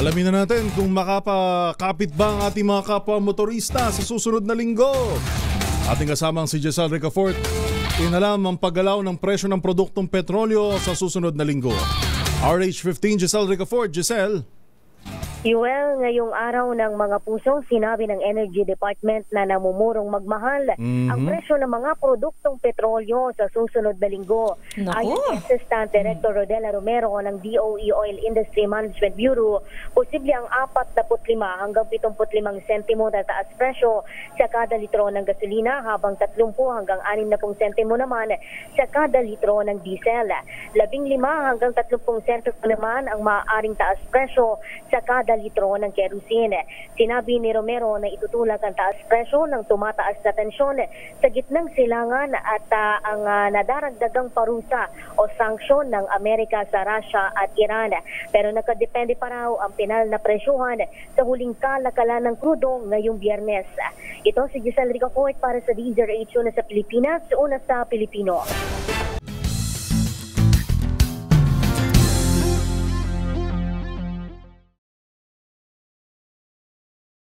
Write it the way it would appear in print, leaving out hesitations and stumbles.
Alamin na natin kung makapakapit ba ang ating mga kapwa motorista sa susunod na linggo. Ating kasamang si Giselle Ricafort. Inalam ang paggalaw ng presyo ng produktong petrolyo sa susunod na linggo. RH15 Giselle Ricafort. Giselle. Well, ngayong araw ng mga puso, sinabi ng Energy Department na namumurong magmahal ang presyo ng mga produktong petrolyo sa susunod na linggo. Ayon kay Assistant Director Rodela Romero ng DOE Oil Industry Management Bureau, posible ang 45 hanggang 75 sentimo na taas presyo sa kada litro ng gasolina, habang 30 hanggang 60 sentimo naman sa kada litro ng diesel. 15 hanggang 30 sentimo naman ang maaaring taas presyo sa kada litro ng kerosene. Sinabi ni Romero na itutulak ang taas presyo ng tumataas na tensyon sa gitnang silangan at ang nadaragdagang parusa o sanksyon ng Amerika sa Russia at Iran. Pero nakadepende pa raw ang pinal na presyuhan sa huling kalakalan ng krudo ngayong Biyernes. Ito si Giselle Ricafort para sa DZRH na sa Pilipinas, una sa Pilipino.